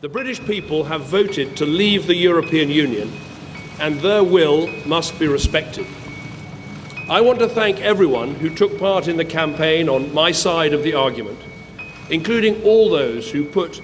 The British people have voted to leave the European Union, and their will must be respected. I want to thank everyone who took part in the campaign on my side of the argument, including all those who put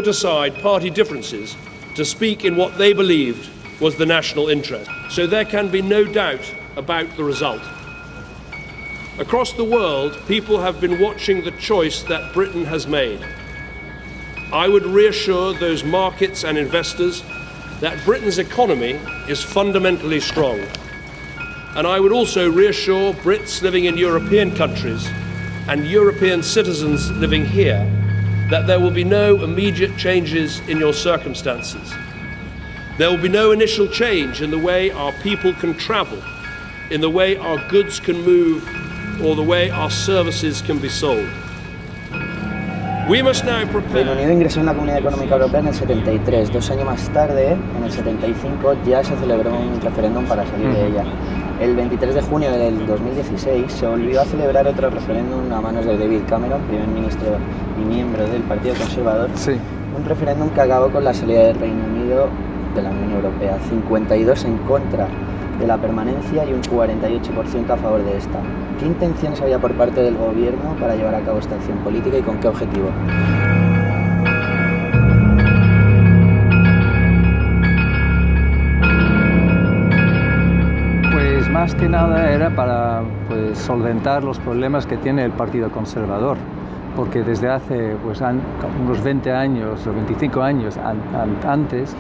aside party differences to speak in what they believed was the national interest. So there can be no doubt about the result. Across the world, people have been watching the choice that Britain has made. I would reassure those markets and investors that Britain's economy is fundamentally strong. And I would also reassure Brits living in European countries and European citizens living here that there will be no immediate changes in your circumstances. There will be no initial change in the way our people can travel, in the way our goods can move, or the way our services can be sold. We must now prepare. Reino Unido ingresó en la Comunidad Económica Europea en el 73. 2 años más tarde, en el 75, ya se celebró un referéndum para salir de ella. El 23 de junio del 2016 se volvió a celebrar otro referéndum a manos de David Cameron, primer ministro y miembro del Partido Conservador. Sí. Un referéndum que acabó con la salida del Reino Unido de la Unión Europea. 52 en contra de la permanencia y un 48% a favor de esta. ¿Qué intenciones había por parte del gobierno para llevar a cabo esta acción política y con qué objetivo? Pues más que nada era para solventar los problemas que tiene el Partido Conservador, porque desde hace unos 20 años o 25 años antes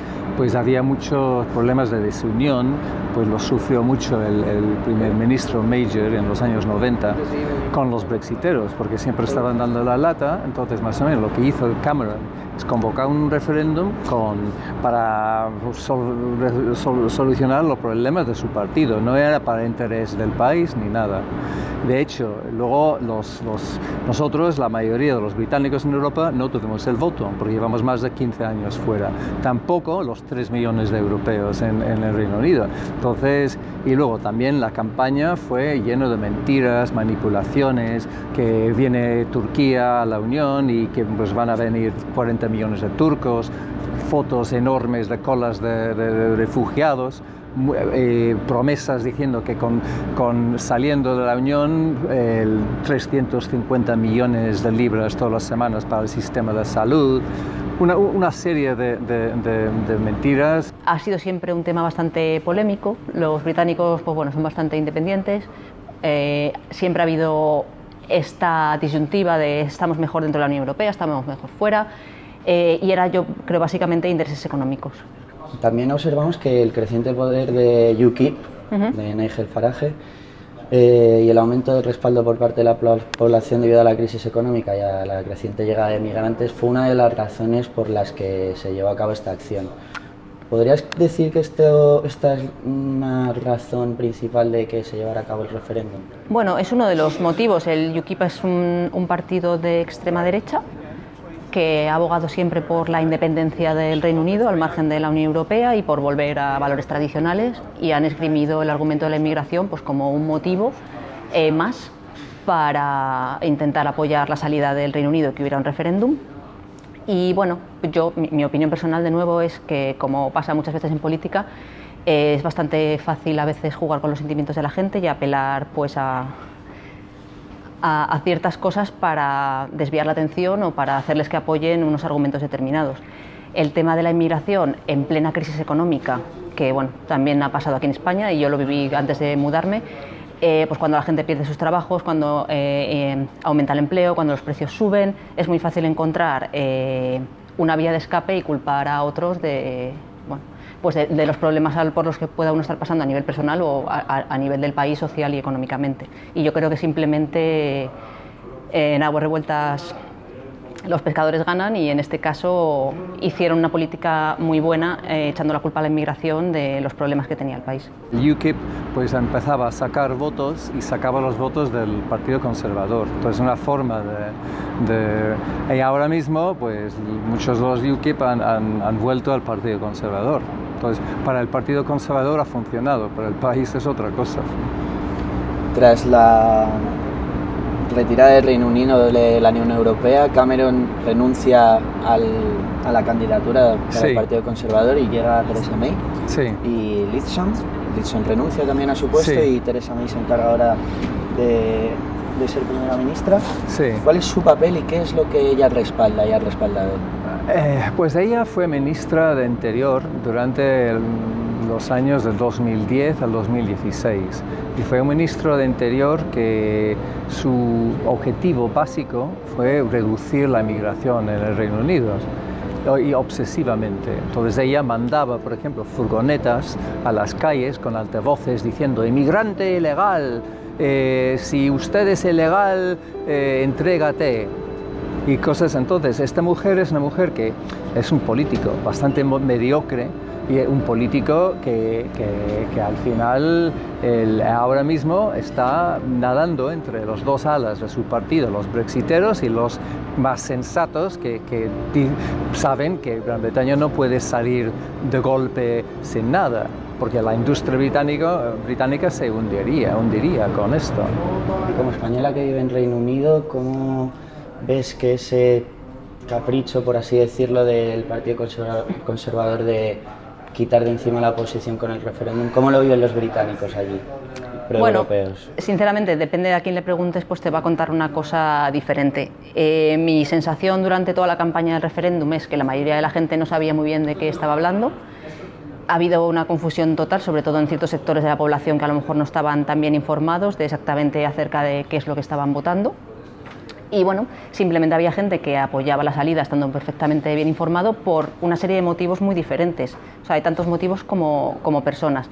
había muchos problemas de desunión, pues los sufrió mucho el primer ministro Major en los años 90 con los brexiteros, porque siempre estaban dando la lata. Entonces más o menos lo que hizo Cameron es convocar un referéndum para solucionar los problemas de su partido, no era para el interés del país ni nada. De hecho, luego nosotros, la mayoría de los británicos en Europa, no tuvimos el voto, porque llevamos más de 15 años fuera. Tampoco los 3 millones de europeos en el Reino Unido. Entonces, y luego también la campaña fue llena de mentiras, manipulaciones, que viene Turquía a la Unión y que van a venir 40 millones de turcos, fotos enormes de colas de refugiados. Promesas diciendo que saliendo de la Unión 350 millones de libras todas las semanas para el sistema de salud, una serie de mentiras. Ha sido siempre un tema bastante polémico. Los británicos son bastante independientes. Siempre ha habido esta disyuntiva de estamos mejor dentro de la Unión Europea, estamos mejor fuera, y era, yo creo, básicamente intereses económicos. También observamos que el creciente poder de UKIP, de Nigel Farage, y el aumento del respaldo por parte de la población debido a la crisis económica y a la creciente llegada de migrantes fue una de las razones por las que se llevó a cabo esta acción. ¿Podrías decir que esta es una razón principal de que se llevara a cabo el referéndum? Bueno, es uno de los motivos. El UKIP es un partido de extrema derecha que ha abogado siempre por la independencia del Reino Unido al margen de la Unión Europea y por volver a valores tradicionales, y han esgrimido el argumento de la inmigración como un motivo más para intentar apoyar la salida del Reino Unido, que hubiera un referéndum. Y bueno, mi opinión personal de nuevo es que, como pasa muchas veces en política, es bastante fácil a veces jugar con los sentimientos de la gente y apelar a ciertas cosas para desviar la atención o para hacerles que apoyen unos argumentos determinados. El tema de la inmigración en plena crisis económica, que también ha pasado aquí en España y yo lo viví antes de mudarme, pues cuando la gente pierde sus trabajos, cuando aumenta el empleo, cuando los precios suben, es muy fácil encontrar una vía de escape y culpar a otros de los problemas por los que pueda uno estar pasando a nivel personal o a nivel del país social y económicamente. Y yo creo que simplemente en aguas revueltas los pescadores ganan, y en este caso hicieron una política muy buena echando la culpa a la inmigración de los problemas que tenía el país. El UKIP empezaba a sacar votos y sacaba los votos del Partido Conservador. Entonces una forma y ahora mismo muchos de los UKIP han vuelto al Partido Conservador. Entonces para el Partido Conservador ha funcionado, para el país es otra cosa. Tras la retirada del Reino Unido de la Unión Europea, Cameron renuncia a la candidatura para el Partido Conservador y llega a Theresa May. Sí. Y Lidson renuncia también a su puesto y Theresa May se encarga ahora de ser primera ministra. Sí. ¿Cuál es su papel y qué es lo que ella respalda y ha respaldado? Pues ella fue ministra de Interior durante los años del 2010 al 2016 y fue un ministro de Interior que su objetivo básico fue reducir la inmigración en el Reino Unido y obsesivamente. Entonces ella mandaba, por ejemplo, furgonetas a las calles con altavoces diciendo inmigrante ilegal, si usted es ilegal, entrégate. Y cosas. Entonces, esta mujer es una mujer que es un político bastante mediocre y un político que al final ahora mismo está nadando entre los dos alas de su partido, los brexiteros y los más sensatos que saben que Gran Bretaña no puede salir de golpe sin nada, porque la industria británica se hundiría con esto. Y como española que vive en Reino Unido, ¿cómo ves que ese capricho, por así decirlo, del Partido Conservador de quitar de encima la oposición con el referéndum, cómo lo viven los británicos allí, proeuropeos? Bueno, sinceramente, depende de a quién le preguntes, pues te va a contar una cosa diferente. Mi sensación durante toda la campaña del referéndum es que la mayoría de la gente no sabía muy bien de qué estaba hablando. Ha habido una confusión total, sobre todo en ciertos sectores de la población que a lo mejor no estaban tan bien informados de exactamente acerca de qué es lo que estaban votando. Y bueno, simplemente había gente que apoyaba la salida estando perfectamente bien informado por una serie de motivos muy diferentes. O sea, hay tantos motivos como personas.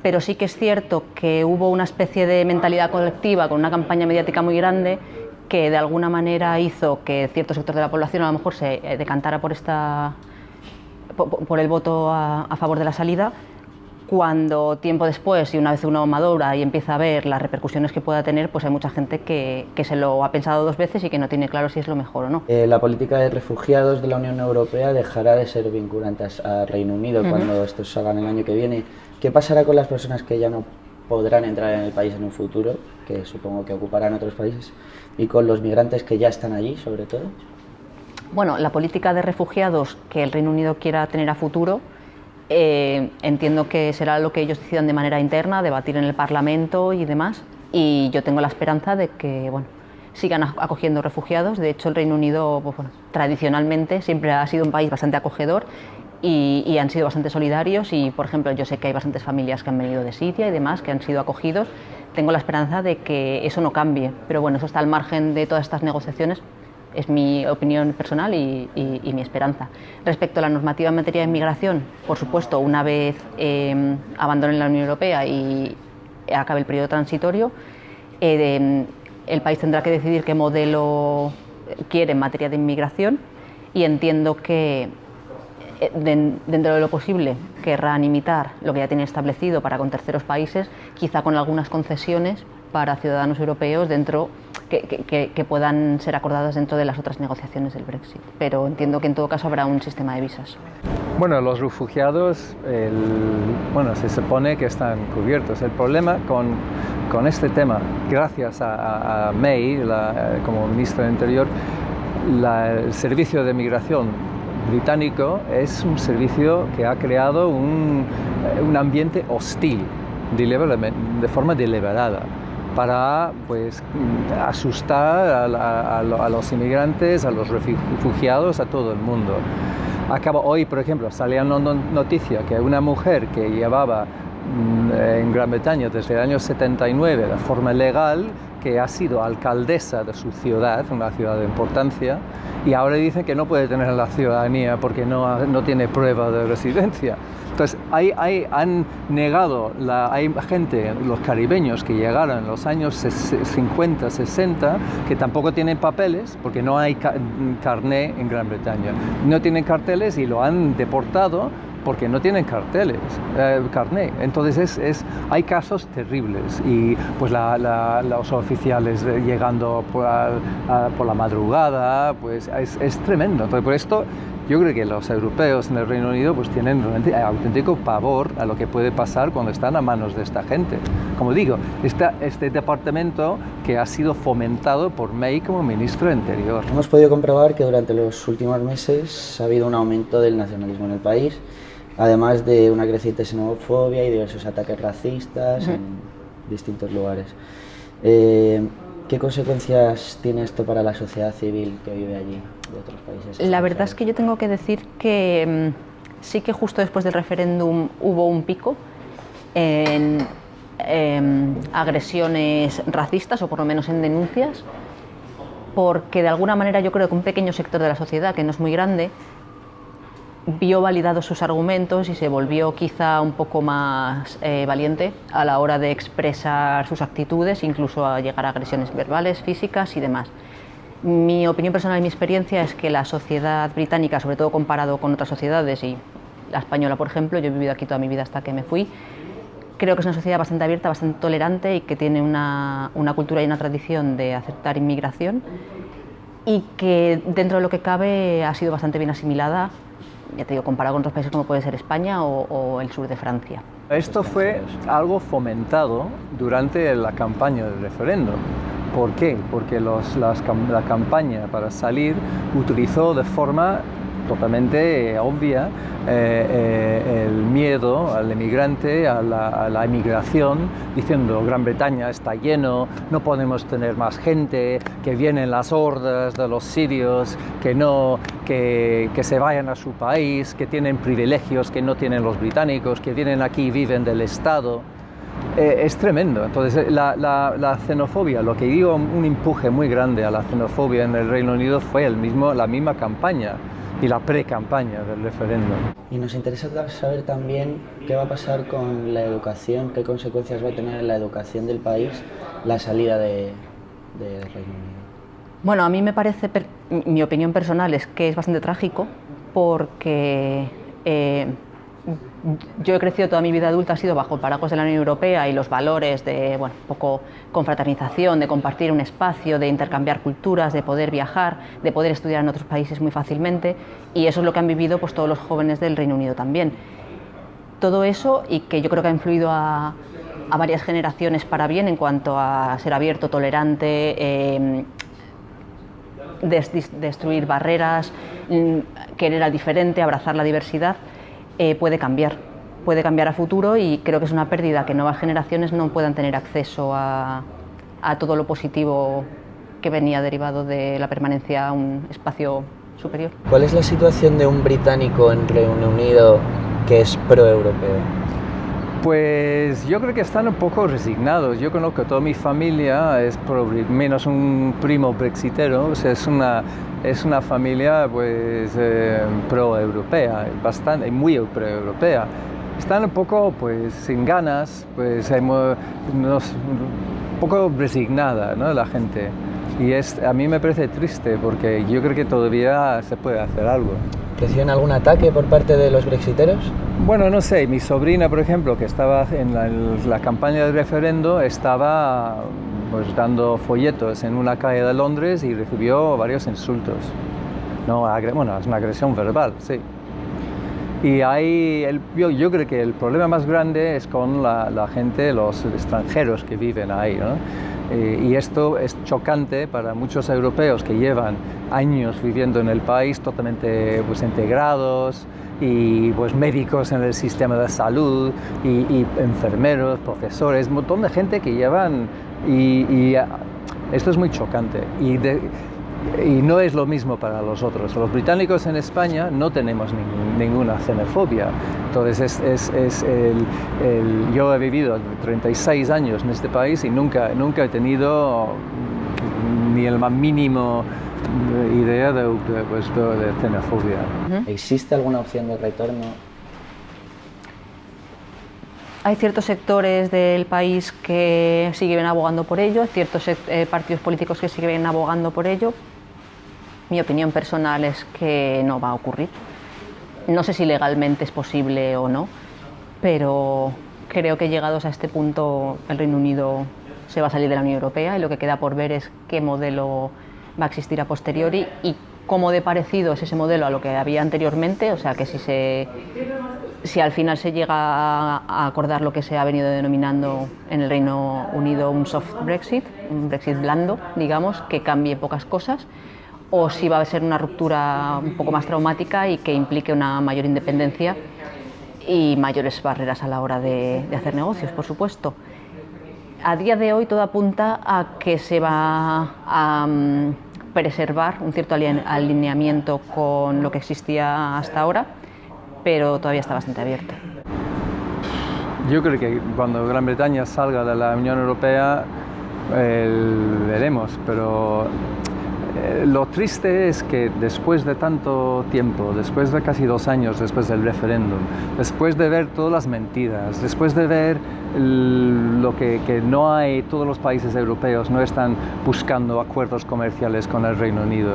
Pero sí que es cierto que hubo una especie de mentalidad colectiva con una campaña mediática muy grande que de alguna manera hizo que cierto sector de la población a lo mejor se decantara por el voto a favor de la salida, cuando tiempo después y una vez uno madura y empieza a ver las repercusiones que pueda tener, pues hay mucha gente que se lo ha pensado dos veces y que no tiene claro si es lo mejor o no. La política de refugiados de la Unión Europea dejará de ser vinculante a Reino Unido cuando estos salgan el año que viene. ¿Qué pasará con las personas que ya no podrán entrar en el país en un futuro, que supongo que ocuparán otros países, y con los migrantes que ya están allí, sobre todo? Bueno, la política de refugiados que el Reino Unido quiera tener a futuro, entiendo que será lo que ellos decidan de manera interna, debatir en el Parlamento y demás, y yo tengo la esperanza de que sigan acogiendo refugiados. De hecho, el Reino Unido tradicionalmente siempre ha sido un país bastante acogedor y han sido bastante solidarios y, por ejemplo, yo sé que hay bastantes familias que han venido de Siria y demás, que han sido acogidos. Tengo la esperanza de que eso no cambie, pero bueno, eso está al margen de todas estas negociaciones. Es mi opinión personal y mi esperanza. Respecto a la normativa en materia de inmigración, por supuesto, una vez abandonen la Unión Europea y acabe el periodo transitorio, el país tendrá que decidir qué modelo quiere en materia de inmigración y entiendo que dentro de lo posible querrán imitar lo que ya tiene establecido para con terceros países, quizá con algunas concesiones para ciudadanos europeos dentro que puedan ser acordadas dentro de las otras negociaciones del Brexit. Pero entiendo que en todo caso habrá un sistema de visas. Bueno, los refugiados, se supone que están cubiertos. El problema con este tema, gracias a May, como ministra del Interior, el servicio de migración británico es un servicio que ha creado un ambiente hostil, de forma deliberada, para asustar a los inmigrantes, a los refugiados, a todo el mundo. Hoy, por ejemplo, salía una noticia que una mujer que llevaba en Gran Bretaña desde el año 79 de forma legal, que ha sido alcaldesa de su ciudad, una ciudad de importancia, y ahora dicen que no puede tener la ciudadanía porque no tiene prueba de residencia. Entonces, han negado, hay gente, los caribeños que llegaron en los años 50, 60, que tampoco tienen papeles porque no hay carné en Gran Bretaña. No tienen carteles y lo han deportado porque no tienen carné. Entonces hay casos terribles y pues los oficiales llegando por la madrugada, pues es tremendo. Entonces, por esto yo creo que los europeos en el Reino Unido pues tienen realmente auténtico pavor a lo que puede pasar cuando están a manos de esta gente. Como digo, este departamento que ha sido fomentado por May como ministro de Interior. Hemos podido comprobar que durante los últimos meses ha habido un aumento del nacionalismo en el país, además de una creciente xenofobia y diversos ataques racistas en distintos lugares. ¿Qué consecuencias tiene esto para la sociedad civil que vive allí, de otros países? La verdad es que yo tengo que decir que sí que justo después del referéndum hubo un pico en agresiones racistas, o por lo menos en denuncias, porque de alguna manera yo creo que un pequeño sector de la sociedad, que no es muy grande, vio validados sus argumentos y se volvió quizá un poco más valiente a la hora de expresar sus actitudes, incluso a llegar a agresiones verbales, físicas y demás. Mi opinión personal y mi experiencia es que la sociedad británica, sobre todo comparado con otras sociedades, y la española, por ejemplo, yo he vivido aquí toda mi vida hasta que me fui, creo que es una sociedad bastante abierta, bastante tolerante y que tiene una cultura y una tradición de aceptar inmigración, y que dentro de lo que cabe ha sido bastante bien asimilada, ya te digo, comparado con otros países como puede ser España o el sur de Francia. Esto fue algo fomentado durante la campaña del referéndum. ¿Por qué? Porque la campaña para salir utilizó de forma totalmente obvia el miedo al emigrante, a la emigración, diciendo Gran Bretaña está lleno, no podemos tener más gente, que vienen las hordas de los sirios, que se vayan a su país, que tienen privilegios que no tienen los británicos, que vienen aquí y viven del Estado. Es tremendo. Entonces la xenofobia, lo que dio un empuje muy grande a la xenofobia en el Reino Unido fue la misma campaña y la pre-campaña del referéndum. Y nos interesa saber también qué va a pasar con la educación, qué consecuencias va a tener en la educación del país la salida del Reino Unido. Bueno, a mí me parece, mi opinión personal es que es bastante trágico, porque yo he crecido toda mi vida adulta, ha sido bajo el paraguas de la Unión Europea y los valores de, bueno, un poco confraternización, de compartir un espacio, de intercambiar culturas, de poder viajar, de poder estudiar en otros países muy fácilmente, y eso es lo que han vivido pues todos los jóvenes del Reino Unido también. Todo eso, y que yo creo que ha influido a varias generaciones para bien en cuanto a ser abierto, tolerante, destruir barreras, querer al diferente, abrazar la diversidad, puede cambiar a futuro, y creo que es una pérdida que nuevas generaciones no puedan tener acceso a todo lo positivo que venía derivado de la permanencia a un espacio superior. ¿Cuál es la situación de un británico en Reino Unido que es pro-europeo? Pues yo creo que están un poco resignados. Yo conozco a toda mi familia, menos un primo brexitero, o sea, es una familia pues pro-europea, bastante, muy pro-europea. Están un poco pues sin ganas, pues un poco resignada, ¿no?, la gente. Y a mí me parece triste, porque yo creo que todavía se puede hacer algo. ¿Reciben algún ataque por parte de los brexiteros? Bueno, no sé, mi sobrina, por ejemplo, que estaba en la campaña del referendo, estaba pues dando folletos en una calle de Londres y recibió varios insultos. No, bueno, es una agresión verbal, sí. Y yo creo que el problema más grande es con la gente, los extranjeros que viven ahí, ¿no? Y esto es chocante para muchos europeos que llevan años viviendo en el país, totalmente pues integrados, y pues médicos en el sistema de salud, y enfermeros, profesores, un montón de gente que llevan, y esto es muy chocante. Y no es lo mismo para los otros. Los británicos en España no tenemos ninguna xenofobia. Entonces yo he vivido 36 años en este país y nunca he tenido ni el más mínimo idea de xenofobia. ¿Existe alguna opción de retorno? Hay ciertos sectores del país que siguen abogando por ello, ciertos partidos políticos que siguen abogando por ello. Mi opinión personal es que no va a ocurrir. No sé si legalmente es posible o no, pero creo que llegados a este punto el Reino Unido se va a salir de la Unión Europea, y lo que queda por ver es qué modelo va a existir a posteriori y cómo de parecido es ese modelo a lo que había anteriormente, o sea que si al final se llega a acordar lo que se ha venido denominando en el Reino Unido un soft Brexit, un Brexit blando, digamos, que cambie pocas cosas, o si va a ser una ruptura un poco más traumática y que implique una mayor independencia y mayores barreras a la hora de hacer negocios, por supuesto. A día de hoy todo apunta a que se va a preservar un cierto alineamiento con lo que existía hasta ahora, pero todavía está bastante abierto. Yo creo que cuando Gran Bretaña salga de la Unión Europea veremos, pero lo triste es que después de tanto tiempo, después de casi 2 años después del referéndum, después de ver todas las mentiras, después de ver lo que no hay, todos los países europeos no están buscando acuerdos comerciales con el Reino Unido,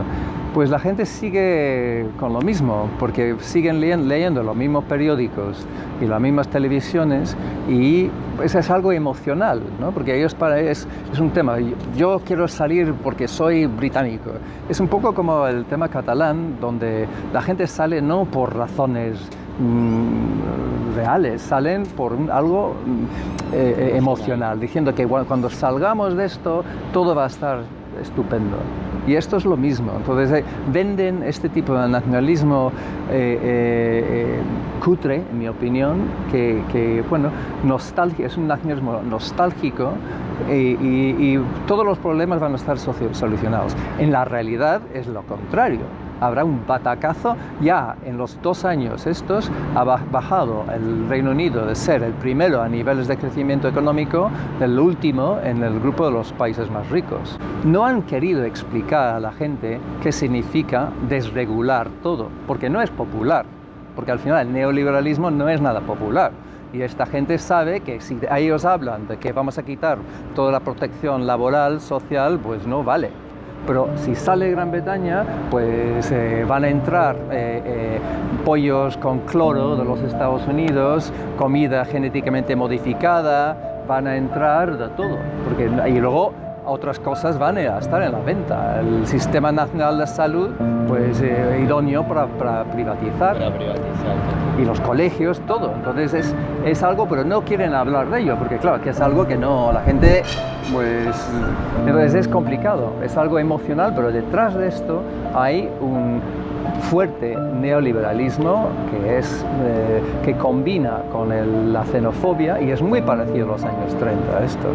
pues la gente sigue con lo mismo, porque siguen leyendo los mismos periódicos y las mismas televisiones, y eso es algo emocional, ¿no? Porque ellos es un tema, yo quiero salir porque soy británico. Es un poco como el tema catalán, donde la gente sale no por razones reales, salen por algo emocional, diciendo que cuando salgamos de esto todo va a estar estupendo. Y esto es lo mismo. Entonces venden este tipo de nacionalismo cutre, en mi opinión, que bueno, es un nacionalismo nostálgico, y todos los problemas van a estar solucionados. En la realidad es lo contrario. Habrá un batacazo. Ya en los 2 años estos ha bajado el Reino Unido de ser el primero a niveles de crecimiento económico, el último en el grupo de los países más ricos. No han querido explicar a la gente qué significa desregular todo, porque no es popular, porque al final el neoliberalismo no es nada popular. Y esta gente sabe que si ellos hablan de que vamos a quitar toda la protección laboral, social, pues no vale. Pero si sale Gran Bretaña, pues van a entrar pollos con cloro de los Estados Unidos, comida genéticamente modificada, van a entrar de todo. Y luego otras cosas van a estar en la venta. El Sistema Nacional de Salud, pues idóneo para privatizar. Y los colegios, todo. Entonces es algo, pero no quieren hablar de ello, porque claro, que es algo que no, la gente, pues, entonces es complicado, es algo emocional, pero detrás de esto hay un fuerte neoliberalismo que combina con la xenofobia, y es muy parecido a los años 30 esto.